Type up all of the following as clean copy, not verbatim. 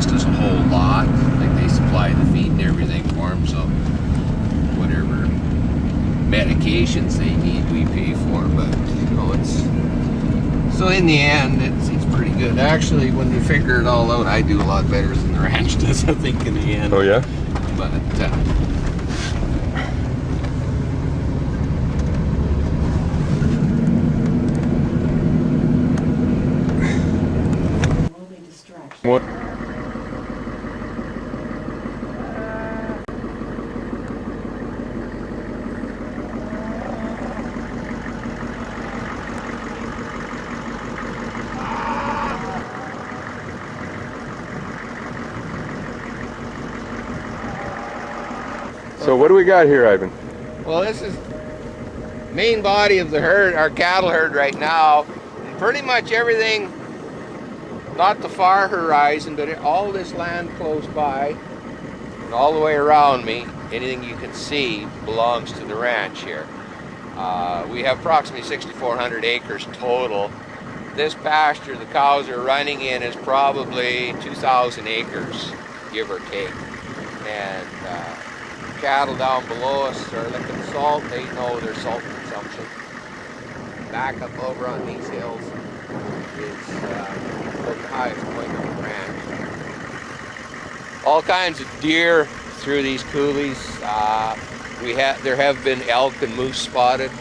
cost us a whole lot. Like they supply the feed and everything for them, so whatever medications they need, we pay for. But you know, it's so in the end, it's pretty good. Actually, when you figure it all out, I do a lot better than the ranch does, I think, in the end. Oh yeah. But What? So what do we got here, Ivan? well, this is main body of the herd, our cattle herd right now. And pretty much everything, not the far horizon, but all this land close by and all the way around me, anything you can see belongs to the ranch here. We have approximately 6,400 acres total. This pasture the cows are running in is probably 2,000 acres, give or take. And cattle down below us are licking salt. They know their salt consumption. Back up over on these hills is the highest point of the ranch. All kinds of deer through these coulees. There have been elk and moose spotted.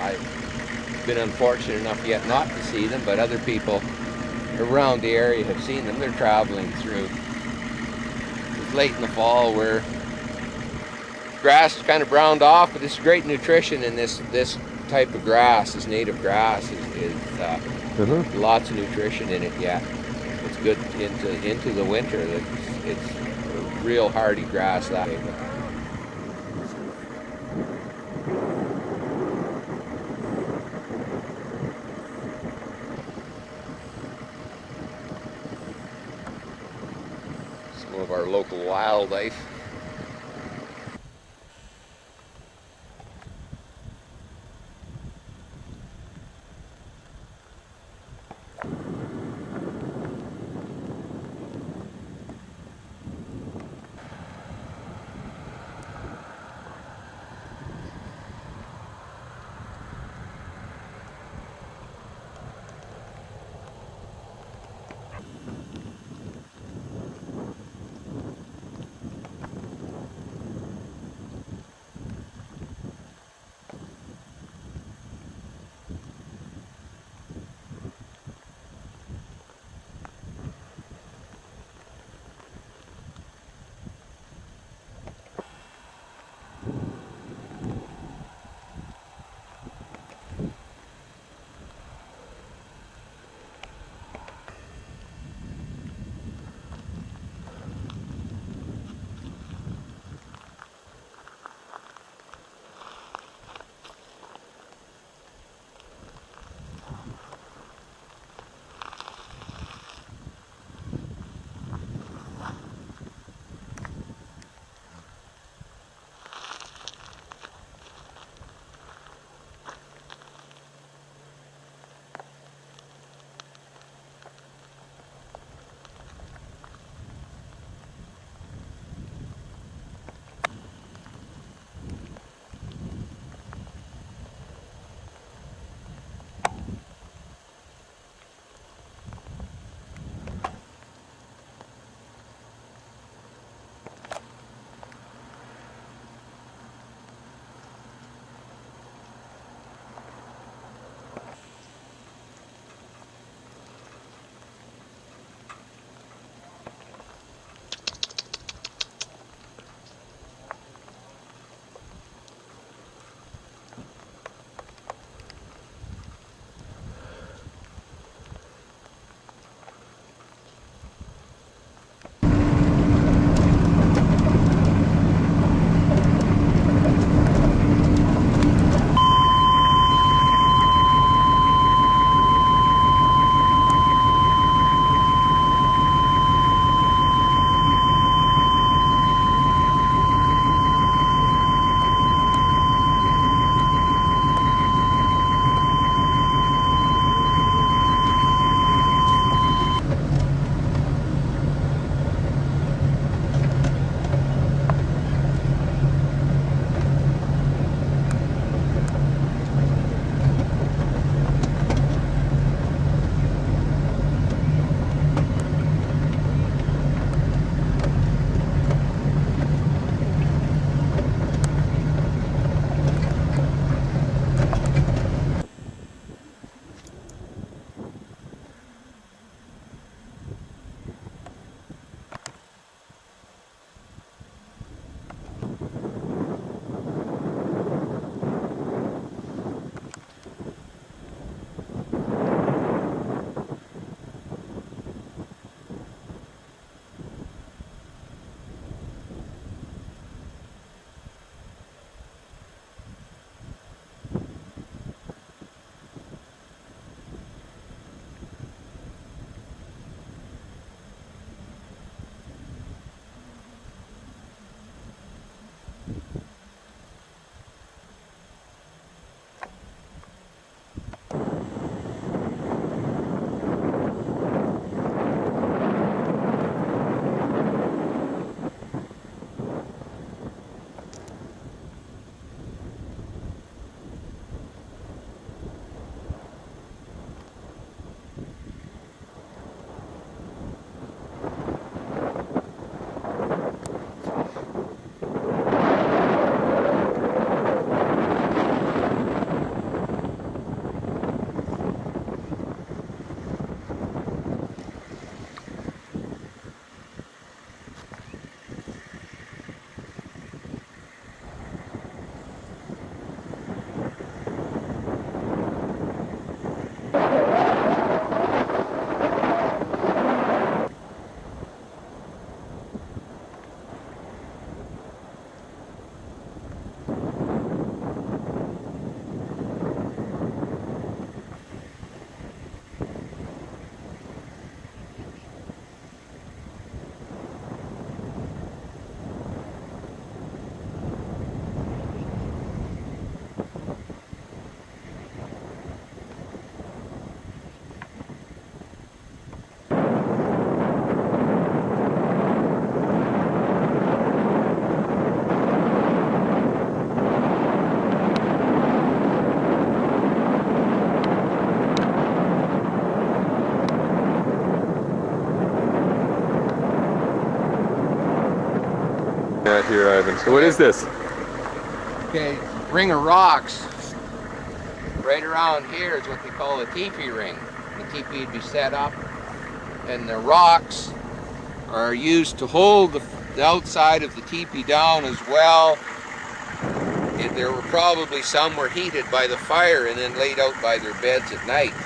I've been unfortunate enough yet not to see them, but other people around the area have seen them. They're traveling through. It's late in the fall where grass is kind of browned off, but there's great nutrition in this type of grass. This native grass is lots of nutrition in it yet. It's good into the winter. It's a real hardy grass that way. Some of our local wildlife. got here, Ivan? So what is this? Okay, ring of rocks. Right around here is what they call a teepee ring. The teepee would be set up, and the rocks are used to hold the outside of the teepee down as well. There were probably some were heated by the fire and then laid out by their beds at night to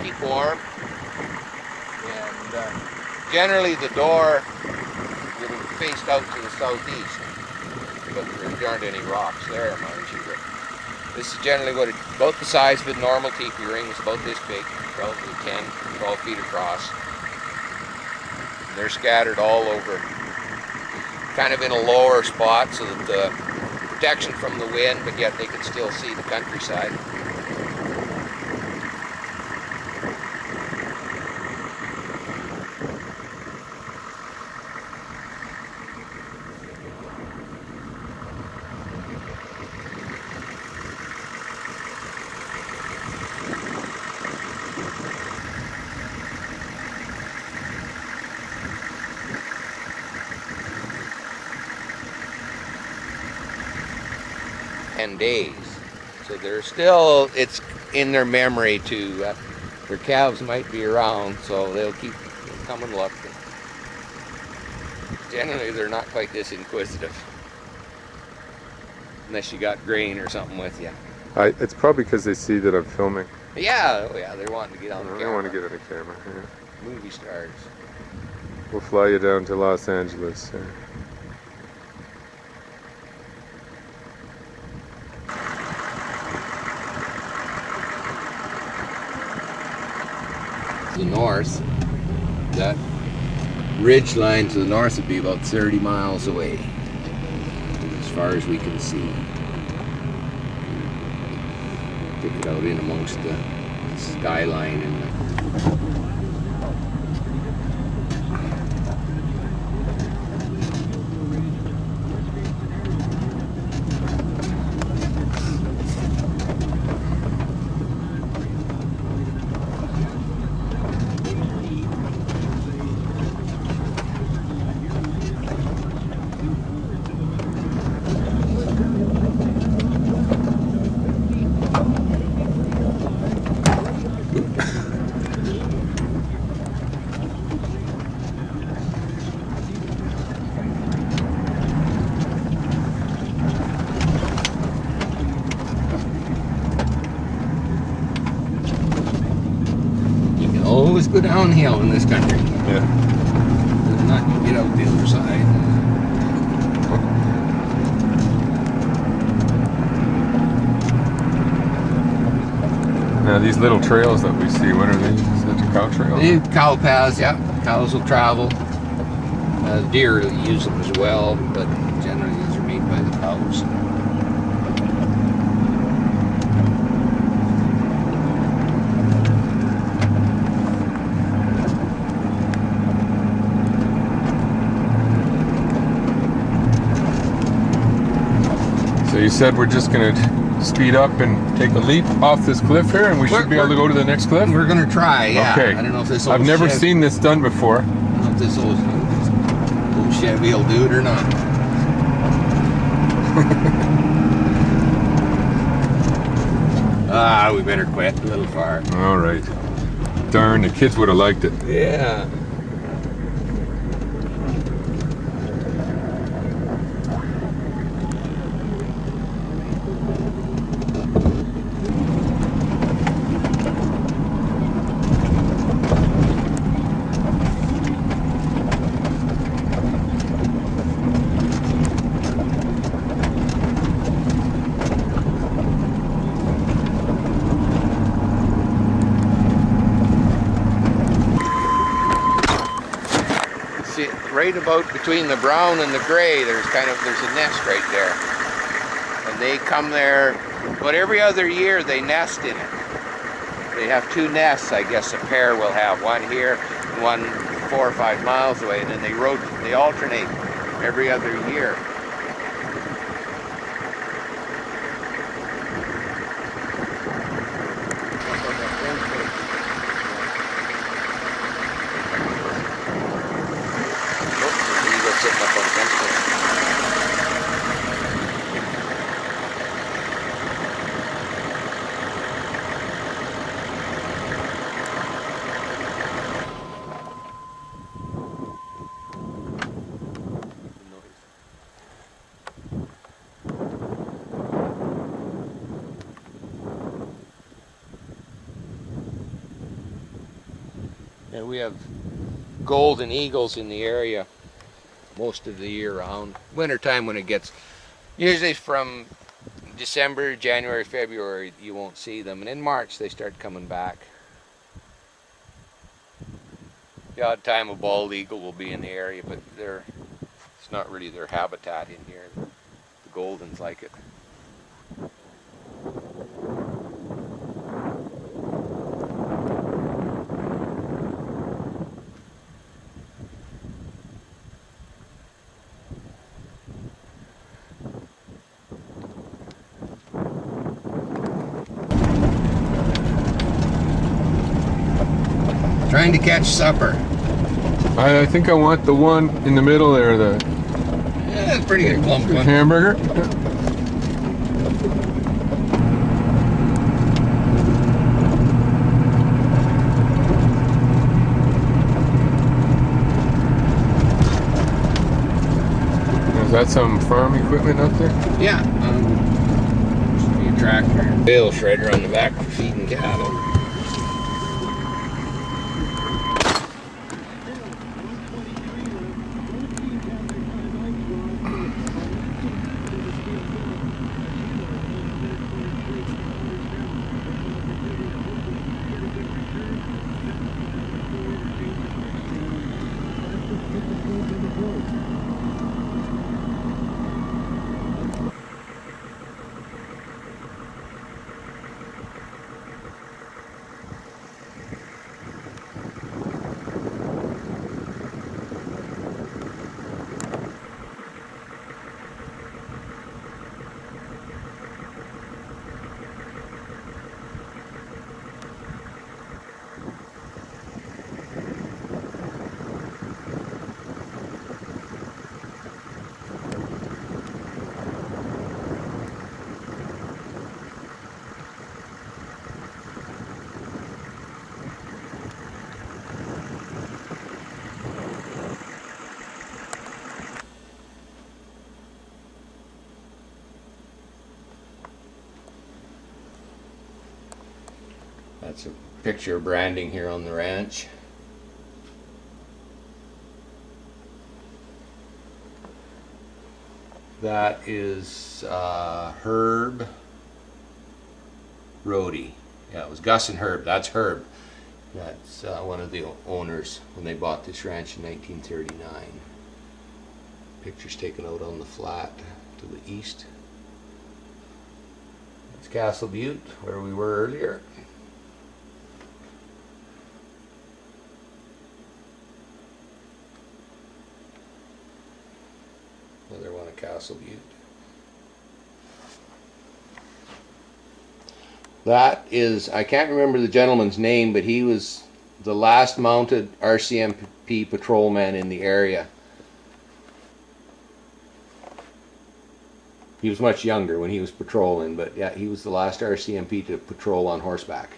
keep warm. And generally the door would have faced out to the southeast, but there aren't any rocks there, mind you. But this is generally about the size of a normal teepee ring. It's about this big, probably 10, 12 feet across. And they're scattered all over, kind of in a lower spot so that the protection from the wind, but yet they can still see the countryside. Days, so they're still, it's in their memory to their calves might be around, so they'll come and look. Generally they're not quite this inquisitive unless you got grain or something with you. It's probably because they see that I'm filming. Yeah, oh yeah, they're wanting to get on the camera. They want to get on the camera. Yeah. Movie stars. We'll fly you down to Los Angeles. The north, that ridge line to the north would be about 30 miles away, as far as we can see. Take it out in amongst the skyline and always go downhill in this country. Yeah. Not get out the other side. Now these little trails that we see, what are these? Is that the cow trail? The cow paths, yeah. Cows will travel. Deer use them as well, but generally these are made by the cows. So you said we're just going to speed up and take a leap off this cliff here, and we should be able to go to the next cliff? We're going to try, yeah. Okay. I don't know if this I've never seen this done before. I don't know if this old Chevy will do it or not. We better quit, a little far. All right. Darn, the kids would have liked it. Yeah. Right about between the brown and the gray, there's a nest right there. And they come there, but every other year they nest in it. They have two nests, I guess a pair will have, one here, one 4 or 5 miles away, and then they alternate every other year. Sitting up And we have golden eagles in the area most of the year round. Wintertime when it gets, usually from December, January, February, you won't see them. And in March they start coming back. The odd time a bald eagle will be in the area, but it's not really their habitat in here. The goldens like it. Trying to catch supper. I think I want the one in the middle there, the Yeah, that's pretty good plump one. hamburger. Is that some farm equipment up there? Yeah. Should be a tractor. Bale shredder on the back for feeding cattle. That's a picture of branding here on the ranch. That is Herb Rohde. Yeah, it was Gus and Herb. That's Herb. That's one of the owners when they bought this ranch in 1939. Pictures taken out on the flat to the east. That's Castle Butte, where we were earlier. Another one at Castle Butte. That is, I can't remember the gentleman's name, but he was the last mounted RCMP patrolman in the area. He was much younger when he was patrolling, but yeah, he was the last RCMP to patrol on horseback.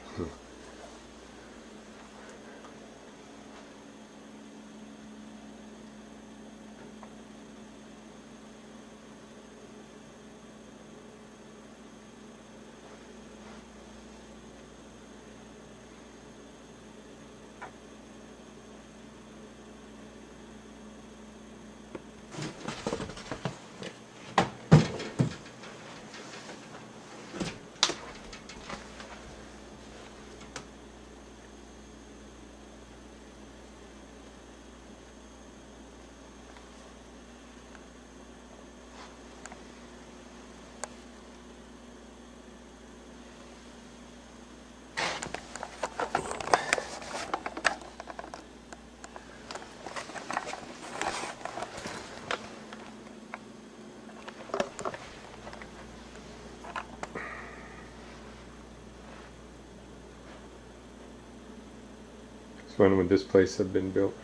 When would this place have been built?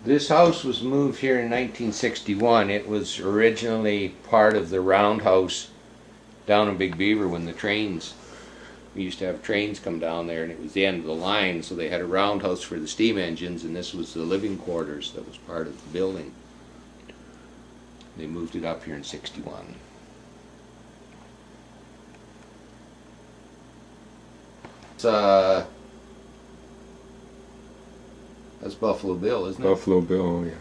This house was moved here in 1961. It was originally part of the roundhouse down in Big Beaver when the trains, we used to have trains come down there, and it was the end of the line, so they had a roundhouse for the steam engines, and this was the living quarters that was part of the building. They moved it up here in 61. It's That's Buffalo Bill, isn't it? Buffalo Bill, yeah.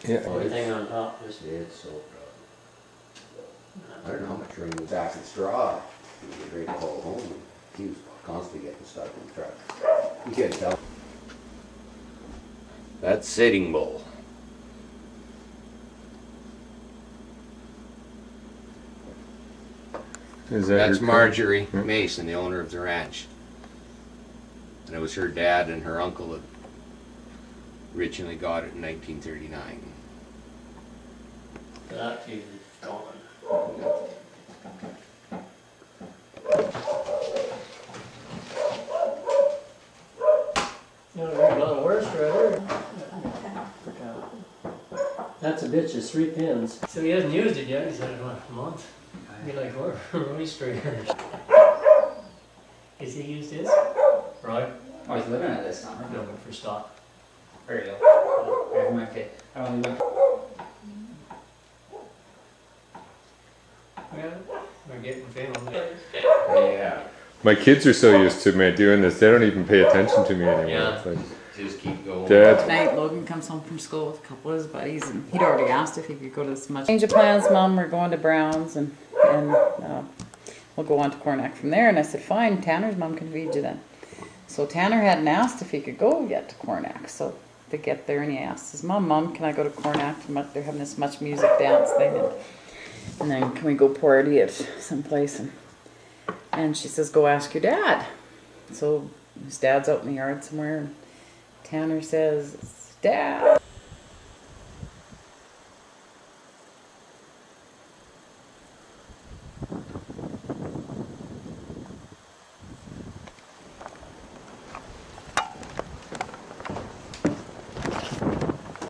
Yeah. Everything on top just did so I don't know how much room was back in straw. He was ready to haul home. He was constantly getting stuck in the truck. You can't tell. That's Sitting Bull. Is that That's your Marjorie Yeah. Mason, the owner of the ranch. And it was her dad and her uncle that originally got it in 1939. that is gone. You know, there's a lot of worse right there. That's a bitch, it's 3 pins. So he hasn't used it yet, he's had it what, a month? Be like, we're straighteners. Has he used his? Right? Oh, he's looking at this now. Looking for stock. There you go. There's my kit. I don't even. Yeah, we're getting film. Yeah. My kids are so used to me doing this, they don't even pay attention to me anymore. Yeah. It's like, Just keep going. Dad. Tonight, Logan comes home from school with a couple of his buddies, and he'd already asked if he could go to this much. Change of plans, Mom. We're going to Browns, and we'll go on to Cornack from there. And I said, fine. Tanner's mom can feed you then. So Tanner hadn't asked if he could go yet to Cornack. So they get there, and he asks his mom, can I go to Cornack? They're having this much music dance thing, and then can we go party at some place? And she says, go ask your dad. So his dad's out in the yard somewhere. And Tanner says, Dad.